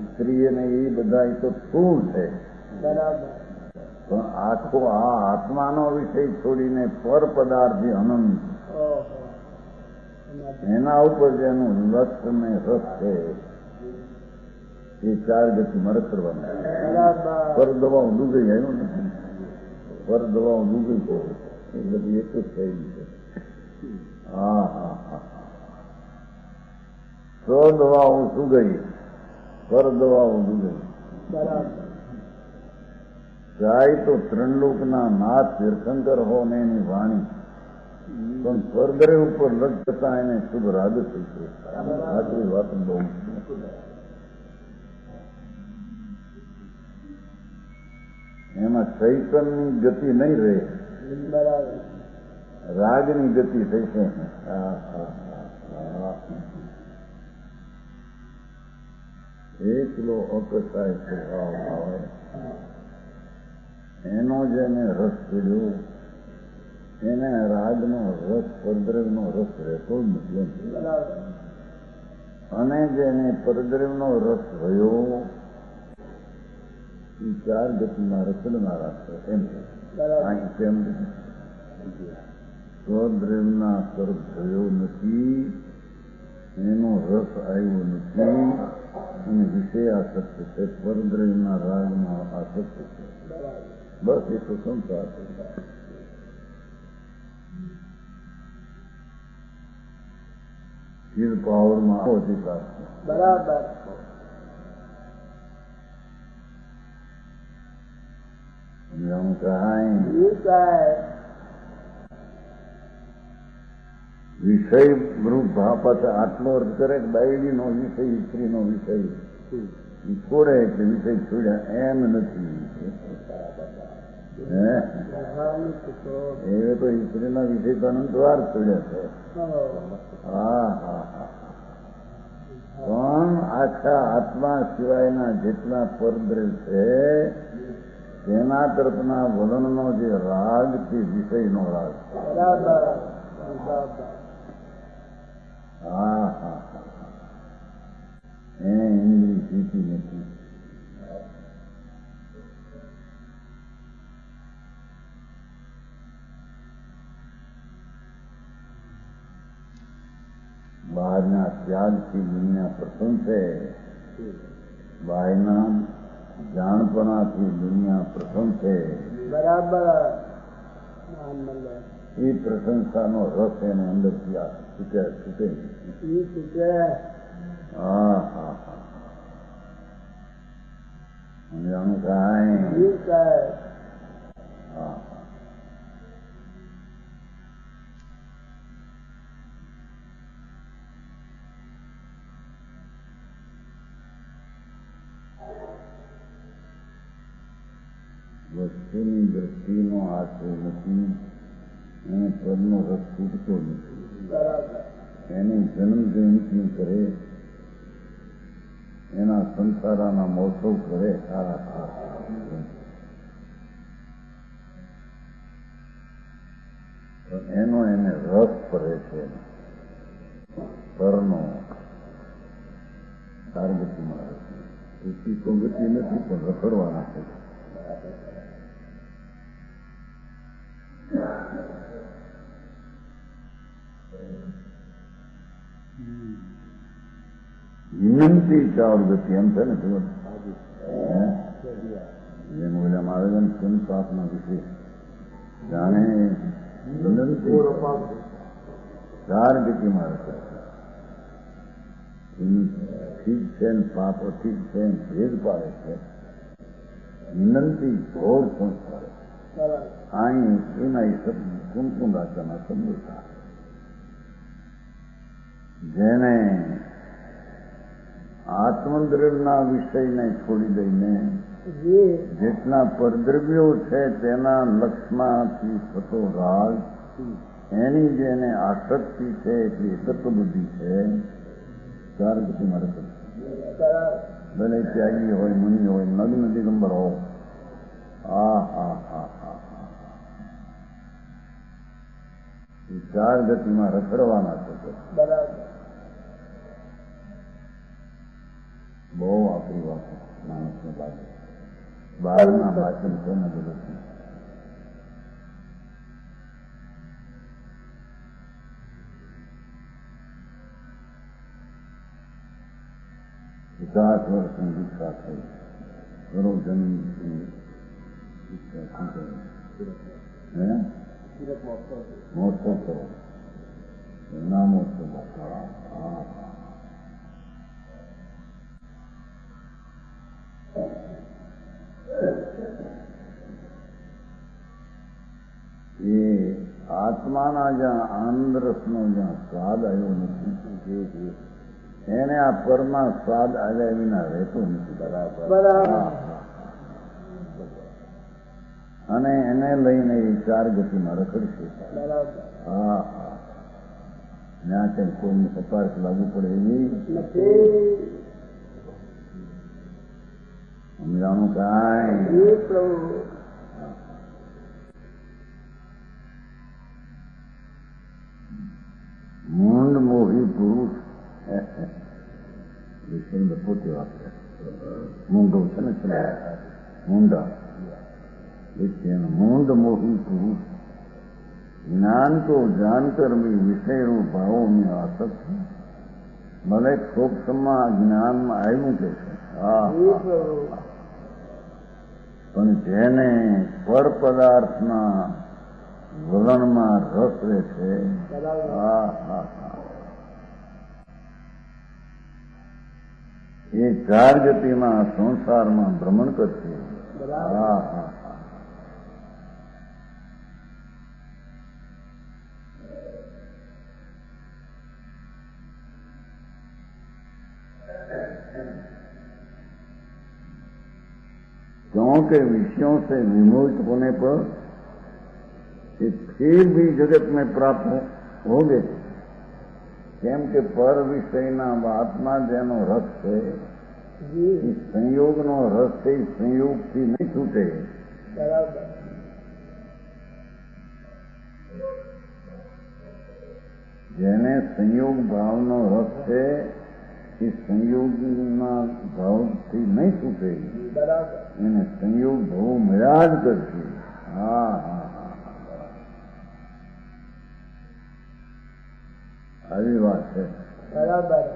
સ્ત્રી અને એ બધા એ તો સ્થૂળ છે, बराबर. પણ આખો આ આત્માનો વિષય છોડીને પર પદાર્થી અનંત ओहो. એના ઉપર જેનું લક્ષ ને રસ છે એ ચાર ગતિમાં રખડવાનું. बराबर. પર દવાઓ ડૂબી આવ્યું ને, પર દવાઓ ડૂબી છે એ બધી એક જ થયેલી છે. હા હા હા, સો દવાઓ શું ગઈ, પર દવાઓ ડૂબી. बराबर. જાય તો ત્રણલોકના નાથ તીર્થંકર હો ને એની વાણી, પણ સ્વર્ગરે ઉપર લગ થતા એને શુભ રાગ થઈ છે. આટલી વાત બહુ એમાં ચૈતનની ગતિ નહીં રહે, बराबर. રાગની ગતિ થઈ છે. એકલો અકસાય સ્વભાવ આવે એનો જેને રસ પીડ્યો એને રાગનો રસ, પરદ્રવ્યનો રસ રહેતો જ નથી. बराबर. અને જેને પરદ્રવ્યનો રસ રહ્યો એ ચાર ગતિમાં રખડનારા છે એમ અહીં કેમ સ્વદ્રવ્યના તરફ થયો નથી, એનો રસ આવ્યો નથી અને વિષય આસક્ત છે, પરદ્રવ્યના રાગમાં આસક્ત છે. બસ એ તો સંસાર છે. ફીલ પાવરમાં અધિકાર છે. બરાબર. સમજાવું કાંઈ વિષય રૂપ ભાપત આટલો અર્થ કરે કે બાયડીનો વિષય સ્ત્રીનો વિષય છોડે એટલે વિષય છોડ્યા એમ નથી. એ તો સ્ત્રીના વિષય તો અનંત વાર છોડ્યા છે. હા હા હા. પણ આખા આત્મા સિવાયના જેટલા પરદ્રવ્ય છે તેના તરફના વલણનો જે રાગ તે વિષયનો રાગ. હા હા હા. એને ઇન્દ્રિય જીતી નથી. બહારના ત્યાગથી દુનિયા પ્રસન્ન છે, બહારના જાણપણાથી દુનિયા પ્રસન્ન છે. બરાબર. એ પ્રશંસાનો રસ એને અંદરથી છૂટે. હા હા હા. સમજાણું કાંઈ? હા. વસ્તુની દ્રષ્ટિનો આશય નથી, એને પદનો રસ છૂટતો નથી. એની જન્મ જયંતિ કરે, એના સંસારાના મહોત્સવ કરે. એનો એને રસ પડે છે પરનો. ચાર ગતિમાં રસ ઉચી તો ગતિ નથી પણ રખડવાના છે. વિનંતી ચાર ગતિ એમ છે ને જીવન. જેમ ઓલામાં આવે છે ને સંતાપના વિશે જાણે વિનંતી ચાર ગતિમાં રખડે છે. ઠીક છે ને પાપ ઠીક છે ને ભેદ પાડે છે. વિનંતી ઘોર સંસ્કાર અહીં એના કુમકુમ રાજાના સંબોધા જેને આત્મદ્રવ્યના વિષયને છોડી દઈને જેટલા પરદ્રવ્યો છે તેના લક્ષમાંથી થતો રાગ, એની જેને આસક્તિ છે એટલી તત્વબુદ્ધિ છે. ચાર ગતિમાં રખડે. ભલે ત્યાગી હોય, મુનિ હોય, નગ્ન દિગંબર હોય. હા હા હા હા હા. એ ચાર ગતિમાં રખડવાના છે. બરાબર. બહુ આપણી વાત માણસને લાગે. બહારના ભાષણ છે ને બધું પચાસ વર્ષની દીક્ષા થઈ. ઘણો જન્મ દીક્ષા મહોત્સવ કરો. ના મહોત્સવ. એ આત્માના જ્યાં આનંદ રસનો જ્યાં સ્વાદ આવ્યો નથી એને આ પરમાં સ્વાદ આવ્યા વિના રહેતો નથી. બરાબર. અને એને લઈને એ ચાર ગતિમાં રખડશે. હા હા. ત્યાં કંઈ કોઈને કપાસ લાગુ પડે એવી સમજાણું કાંઈ? મૂંડ મોહી પુરુષ શબ્દ પોતે વાપરે. મૂંઢો છે ને मूंडा लेकिन मूंड मोही पुरुष ज्ञान को जानकर भी विषय रूप भावों में आसक्त है भले सूक्ष्मમાં જ્ઞાનમાં આવ્યું કે છે પણ જેને પર પદાર્થના વલણમાં રસ રહે છે એ ચાર ગતિમાં સંસારમાં ભ્રમણ કરશે क्योंकि विषयों से विमोचित होने पर फिर भी जगत में प्राप्त हो गए केम के पर विषयना वातमा जेनो रस है संयोगनो रस से संयोग थी नहीं छूटे जेने संयोग भावनो रस है એ સંયોગના ભાવથી નહીં છૂટે એને સંયોગ ભાવ મળ્યા જ કરશે આવી વાત છે બરાબર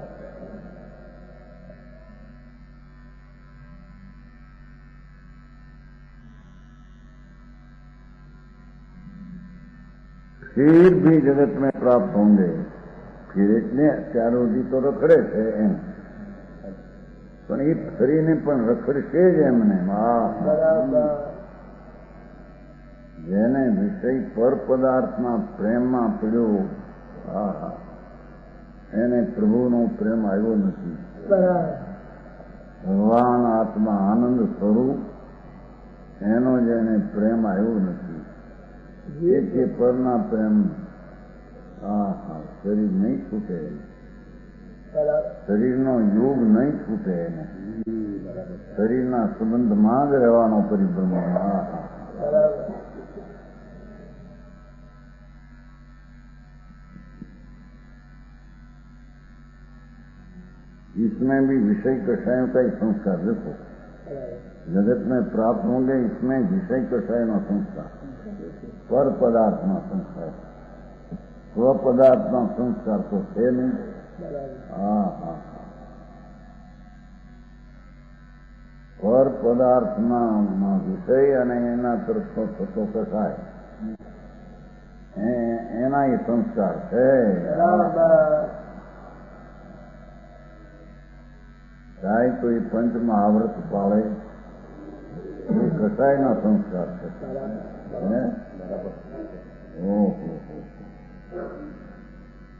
फिर भी जगत में प्राप्त होंगे फिर એટલે અત્યાર સુધી તો રખડે છે એમ પણ એ ફરીને પણ રખડશે જ એમને જેને વિષય પર પદાર્થના પ્રેમમાં પડ્યો એને પ્રભુનો પ્રેમ આવ્યો નથી ભગવાન આત્મા આનંદ સ્વરૂપ એનો જેને પ્રેમ આવ્યો નથી એ પરના પ્રેમ શરીર નહીં છૂટે શરીરનો યોગ નહીં છૂટે એને શરીરના સંબંધમાં જ રહેવાનો પરિભ્રમણ इसमें भी विषय कषायों का ही संस्कार देखो जगत में प्राप्त होंगे इसमें विषय कषायों का संस्कार पर पदार्थ में संस्कार સ્વપદાર્થનો સંસ્કાર તો છે નહીં પર પદાર્થના વિષય અને એના તરફનો થતો કસાય એના એ સંસ્કાર છે કાંઈ તો એ પંચમાં આવૃત પાળે એ કસાયના સંસ્કાર છે ઓહો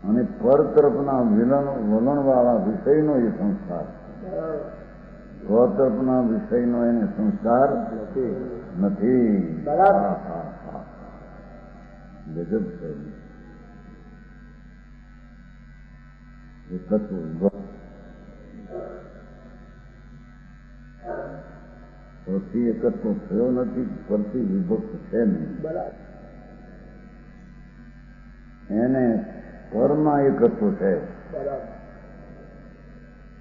અને પર તરફના વલણવાળા વિષયનો એ સંસ્કાર સ્વ તરફના વિષયનો એને સંસ્કાર નથી ગજબ છે એ તત્વ પરથી એકત્વ થયો નથી પરથી વિભક્ત છે નહીં એને પરમાં એકત્વ છે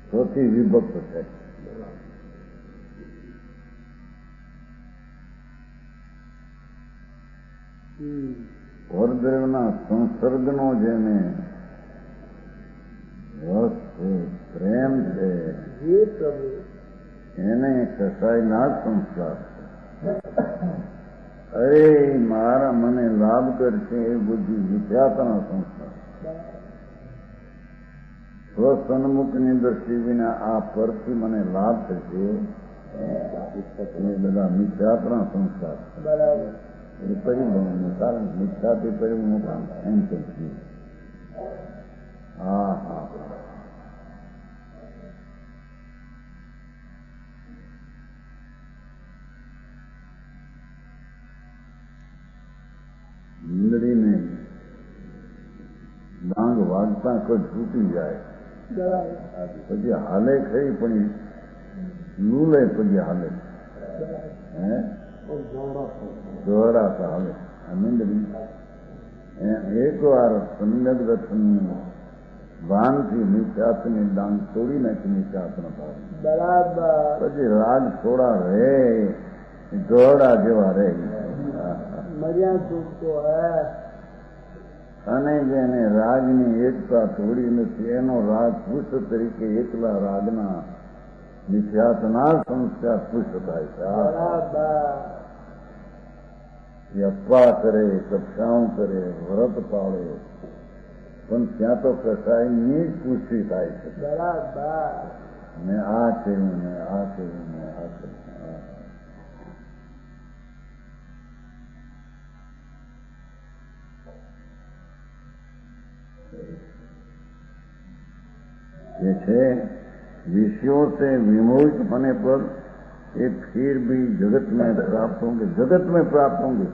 સ્વથી વિભક્ત છે પરદ્રવ્યના સંસર્ગનો જેને રસ છે પ્રેમ છે એને કસાયના જ સંસ્કાર અરે મારા મને લાભ કરશે એ બુદ્ધિ મિથ્યાતાના સંસ્કાર સ્વસન્મુખની દ્રષ્ટિ વિના આ પરથી મને લાભ થશે એ બધા મિથ્યાતાના સંસ્કાર એ પરિભ્રમણનું કારણ મિથ્યાથી પરિભ્રમણ કામ એમ કહ્યું ઈંદડીને ડાંગ વાગતા કોઈ તૂટી જાય પછી હાલે ખરી પણ લૂલે પછી હાલે જોરાતા હાલે મીંદડી એક વાર સમ્યક દર્શનની ભાનથી મિથ્યાત્વની ડાંગ તોડી નાખી મિથ્યાત્વ ભાવ પછી રાગ થોડા રહે ગોળા જેવા રહે मर्यादा छूटतो है અને જેને રાગની એકતા તોડી નથી એનો રાગ પુષ્પ તરીકે એકલા રાગના નિખ્યાતના સંસ્કાર પુષ્પ થાય છે. એ અપવા કરે, કક્ષાઓ કરે, વ્રત પાળે, પણ ત્યાં તો કસાયની જ પુષ્ટિ થાય છે. મેં આ કર્યું ને આ કર્યું ને આ કર્યું. ये है विषयों से विमोहित होने पर ये फिर भी जगत में प्राप्त होंगे. जगत में प्राप्त होंगे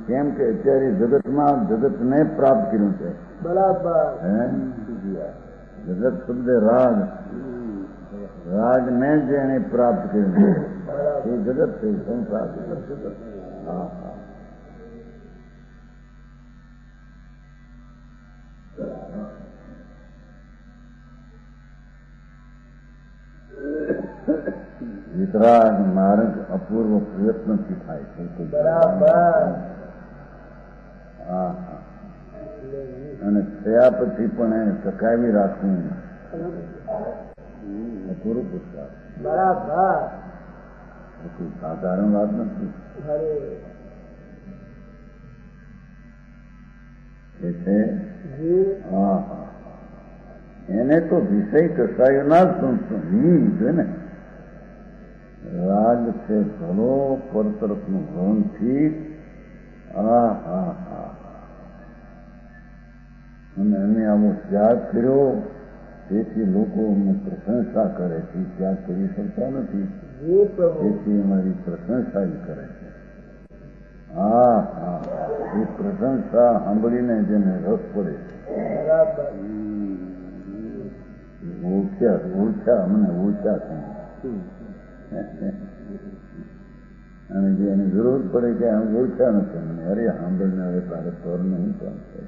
કેમ કે અત્યારે જગતમાં જગતને પ્રાપ્ત કર્યું છે. बराबर જગત શબ્દ રાગ, રાગને જેને પ્રાપ્ત કર્યું છે એ જગત છે, સંસાર. હા હા વિતરાગ માર્ગ અપૂર્વ પ્રયત્નથી થાય છે. અને થયા પછી પણ એને ટકાવી રાખવું અપૂર્વ પુરસ્કાર. बराबर કોઈ સાધારણ વાત નથી. એ છે એને તો વિષય કસાયોના જ સંસ્કાર છે ને. રાગ છે ભલો પર તરફનું ભવન ઠીક. અને અમે આવો ત્યાગ કર્યો તેથી લોકો અમને પ્રશંસા કરે છે. ત્યાગ કરી શકતા નથી તેથી અમારી પ્રશંસા જ કરે છે. એ પ્રશંસા સાંભળીને જેને રસ પડે ઓળખ્યા મને ઓળખ્યા છે. અને જે એની જરૂર પડે કે આમ ઓળખ્યા નથી મને, અરે સાંભળને હવે તારે પર નહીં કામ છે.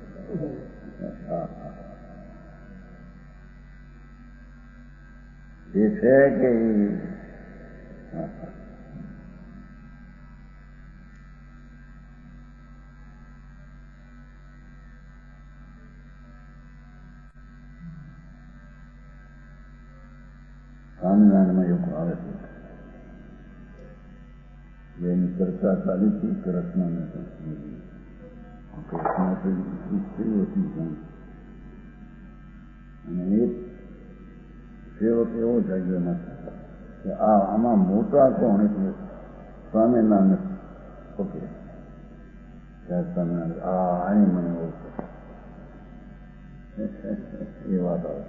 એ છે કે સ્વામિનારાયણમાં એવું આવે છે. એની ચર્ચા ચાલી હતી કૃષ્ણને સ્ત્રીઓ હતી અને એક સેવક એવો જાગ્યો નથી કે આમાં મોટા કોણ એટલે સ્વામિનારાયણ પકડે. ત્યારે સ્વામિનારાયણ આની મને ઓળખે એ વાત આવે.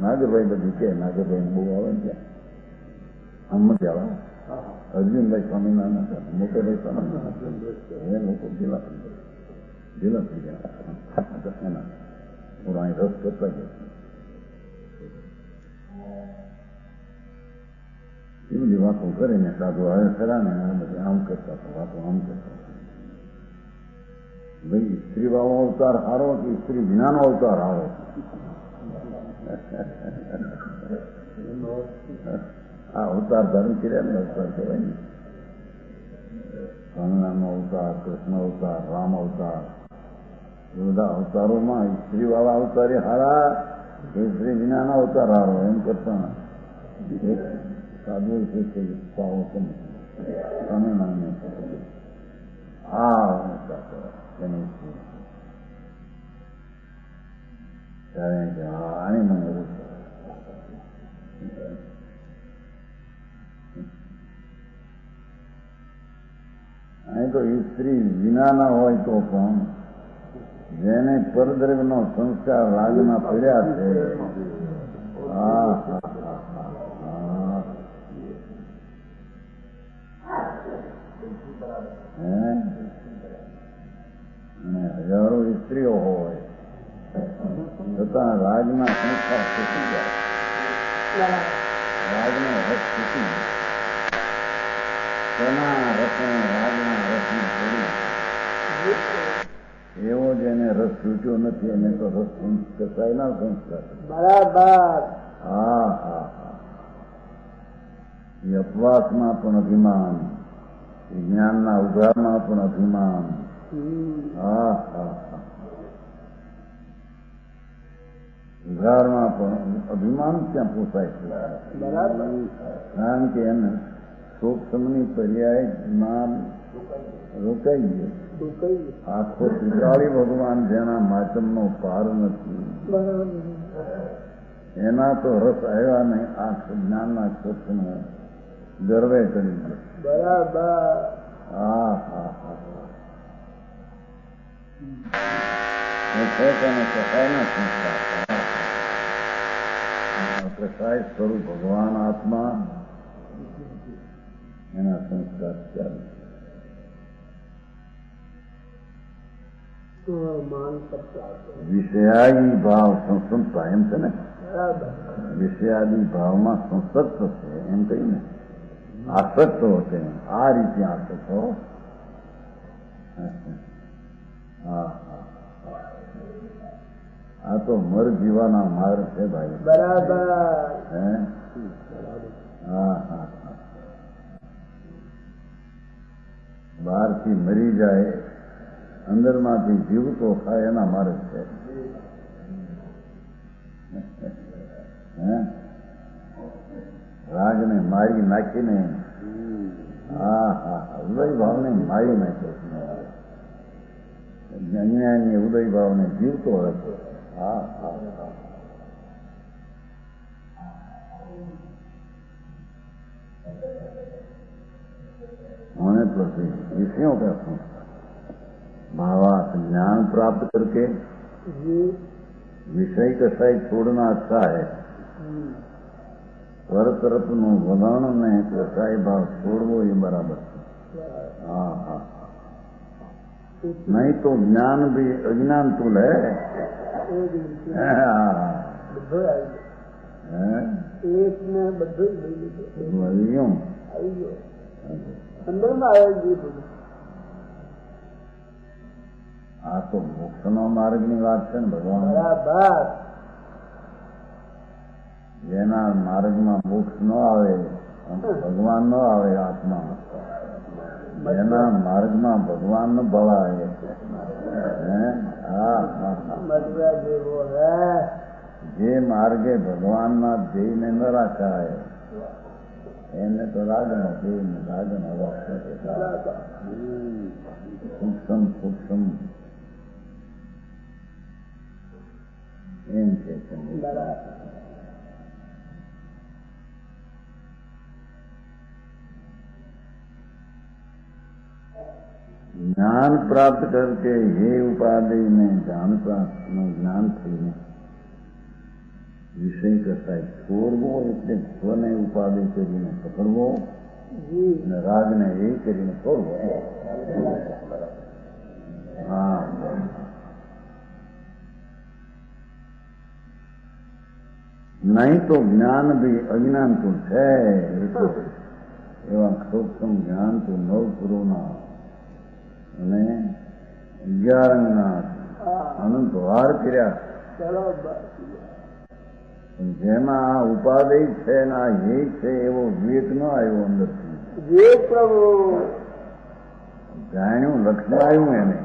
નાગરભાઈ બધી કે નાગરભાઈ બહુ આવે ને ત્યાં આમ મજા આવે. અર્જુનભાઈ સ્વામિનારાયણ હતા, મોટાભાઈ સ્વામિનારાયણ, એ લોકો ગેલા થઈ ગયા એના થોડા અહીં રસ કરતા ગયા. એ બધી વાતો કરીને સાધુ હવે ખરા ને બધી આમ કરતા હતા, વાતો આમ કરતા હતા. ભાઈ સ્ત્રી વાળો અવતાર હારો કે સ્ત્રી વિનાનો અવતાર હારો? આ અવતાર ધારણ કર્યા ને અવતાર કહેવાય ને. સ્વામિનારાયણનો અવતાર, કૃષ્ણ અવતાર, રામ અવતાર, એ બધા અવતારોમાં સ્ત્રી વાળા અવતાર હારા કે સ્ત્રી વિનાના અવતાર હારો એમ કરતા સાધુ છે કે સ્વામિનારાયણ આને મને એવું અહીં તો સ્ત્રી વિનાના હોય તો પણ જેને પરદ્રવ્યનો સંસ્કાર રાગના પડ્યા છે અને હજારો સ્ત્રીઓ હોય છતાં રાજના સંસ્કાર તૂટી જાય, રાજનો રસ તૂટી જાય. તેના રસને રાજના રસને છોડી એવો જેને રસ તૂટ્યો નથી એને તો રસ કસાયના સંસ્કાર. બરાબર. હા એ અપવાસમાં પણ અભિમાન, એ જ્ઞાનના ઉઘાડમાં પણ અભિમાન. હા હા હા, ઉઘાડમાં પણ અભિમાન ક્યાં પોસાય છે? કારણ કે એને સૂક્ષ્મની પર્યાયમાં રોકાઈ ગયો. આખો ત્રિકાળી ભગવાન જેના માચમનો પાર નથી, એના તો રસ આવ્યા નહીં. આ જ્ઞાનના ક્ષેત્રને ગર્વે કરી ગયો. બરાબર. હા હા હા, છે તેને કસાયના સંસ્કાર. કસાય સ્વરૂપ ભગવાન આત્મા, એના સંસ્કાર ચાલે. વિષયાદી ભાવ સંસદતા એમ છે ને, વિષયાદી ભાવમાં સંસદ છે એમ કહીને, આસક્ત હોતે આ રીતે આસક્ત હો. હા, આ તો મર જીવાના માર્ગ છે ભાઈ. બરાબર. હે, હા હા, બહારથી મરી જાય, અંદરમાંથી જીવતો થાય એના માર્ગ છે. રાગને મારી નાખીને, હા હા, ઉદય ભાવને મારી નાખ્યો. અજ્ઞાની ઉદય ભાવને જીવતો હતો. હા હા હા, होने पर भी विषयों का संस्कार भावार्थ ज्ञान प्राप्त करके विषय कसाई छोड़ना अच्छा है. पर तरफ નું વલણ ને કસાઈ ભાવ છોડવો એ બરાબર છે. હા હા, नहीं तो ज्ञान भी अज्ञान तुल है. એક ને બધું જ લઈ લીધું. અંદરમાં આવે. આ તો મોક્ષનો માર્ગની વાત છે ને ભગવાન. બરાબર. જેના માર્ગમાં મોક્ષ ન આવે, ભગવાન ન આવે, આત્મા જેના માર્ગમાં ભગવાન ન ભવાય. હા હા, જે માર્ગે ભગવાનના ધ્યેયને ન રાખાય એને તો રાગણ ધ્યેય રાગણ સૂક્ષ્મ સૂક્ષ્મ એમ છે. જ્ઞાન પ્રાપ્ત કરકે હે ઉપાધિને જ્ઞાન પ્રાપ્ત જ્ઞાન થઈને વિષય કસાય છોડવો એટલે સ્વને ઉપાધિ કરીને પકડવો અને રાગને એ કરીને છોડવો. હા, નહીં તો જ્ઞાન ભી અજ્ઞાન તો છે. એવા સૂક્ષ્મ જ્ઞાન તો નવ ગુરુના અને 11 અંગના અનંત વાર કર્યા. જેમાં આ ઉપાધિ છે ને આ હે છે એવો વિવેક ન આવ્યો અંદરથી. જાણ્યું લક્ષ્ય આવ્યું એને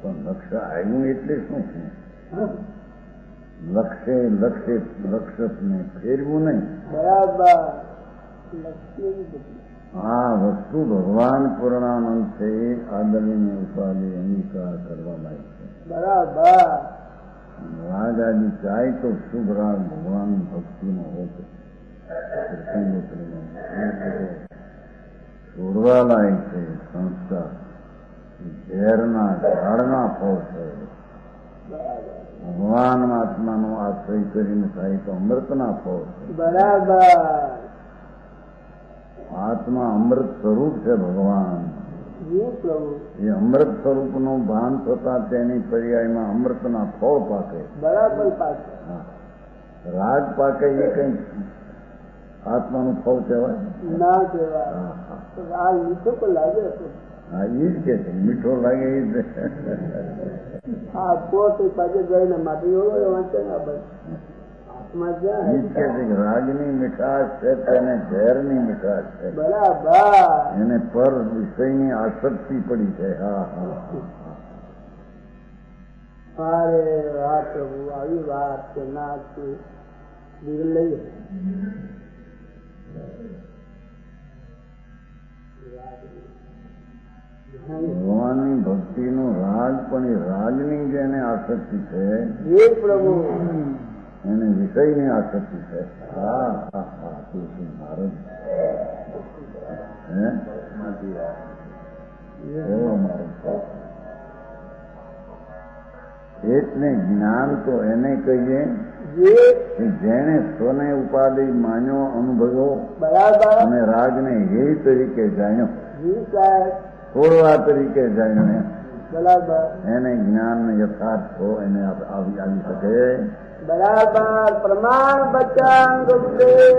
પણ લક્ષ્ય આવ્યું એટલે શું છે? લક્ષ્યને ફેરવું નહીં. બરાબર. આ વસ્તુ ભગવાન પૂર્ણાનંદ છે. આદરણીય ઉપાધિ અંગીકાર કરવા લાયક છે. બરાબર. રાગ આદિ ચાય તો શુભ રાગ ભગવાન ભક્તિનો હોતો છોડવા લાયક છે. સંસ્કાર ઝેરના ઝાડના ફળ છે. ભગવાન આત્માનો આશ્રય કરીને થાય તો અમૃતના ફળ છે. બરાબર. આત્મા અમૃત સ્વરૂપ છે ભગવાન. એ અમૃત સ્વરૂપનું ભાન થતા તેની પર્યાયમાં અમૃતના ફળ પાકે. બરાબર પાકે. રાગ પાકે એ કઈ આત્માનું ફળ કહેવાય ના કહેવાય. રાગ મીઠો તો લાગે. હા, એ જ કે છે મીઠો લાગે એ જ. હા, પોતે પાછે જઈને માટે વાંચે ના બસ. માં ક્યાં ઈ કે છે કે રાગની મીઠાશ છે તેને ઝેરની મીઠાશ છે, બરાબર. એને પર વિષયની આસક્તિ પડી છે. હા હા અરે વાહ પ્રભુ, આવી વાત કે ના દિલ લઈએ. ભગવાનની ભક્તિનો રાગ પણ એ રાગની જે એને આસક્તિ છે એ પ્રભુ એને વિષયની આસક્તિ છે. હા હા હા તુલસી મહારાજ એટલે જ્ઞાન તો એને કહીએ કે જેને સ્વને ઉપાધિ માન્યો, અનુભવ્યો બરાબર. અને રાગને હે તરીકે જાણ્યો, જી સાહેબ છોડવા તરીકે જાણ્યો, બરાબર એને જ્ઞાન યથાર્થ હો એને આવી શકે. બરાબર. પ્રમાણ બચાવ ગુરુદેવ.